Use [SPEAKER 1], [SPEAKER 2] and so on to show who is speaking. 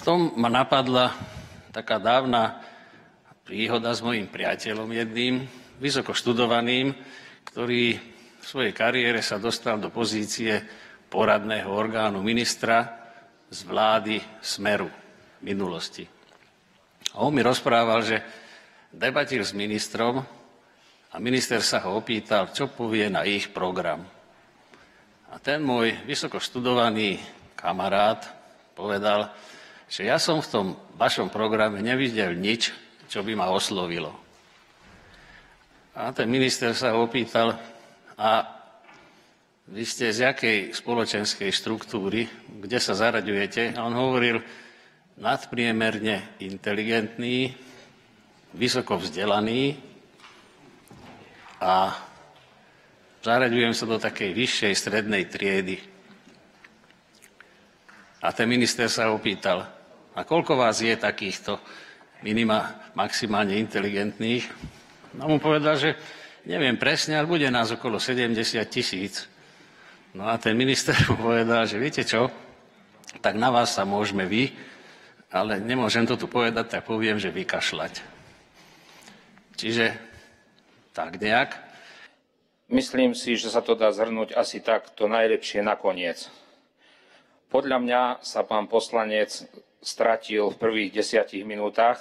[SPEAKER 1] v tom ma napadla taká dávna príhoda s mojím priateľom jedným, vysoko študovaným, ktorý v svojej kariére sa dostal do pozície poradného orgánu ministra z vlády Smeru v minulosti. A on mi rozprával, že debatil s ministrom a minister sa ho opýtal, čo povie na ich program. A ten môj vysoko študovaný kamarát povedal, že ja som v tom vašom programe nevidel nič, čo by ma oslovilo. A ten minister sa ho opýtal, a vy ste z jakej spoločenskej štruktúry, kde sa zaraďujete? A on hovoril, nadpriemerne inteligentný, vysoko vzdelaný a zaraďujem sa do takej vyššej strednej triedy. A ten minister sa opýtal, a koľko vás je takýchto maximálne inteligentných? No mu povedal, že neviem presne, ale bude nás okolo 70 000. No a ten minister mu povedal, že viete čo, tak na vás sa môžeme ale nemôžem to tu povedať, tak poviem, že vykašľať. Čiže tak nejak.
[SPEAKER 2] Myslím si, že sa to dá zhrnúť asi tak, to najlepšie nakoniec. Podľa mňa sa pán poslanec stratil v prvých 10 minútach,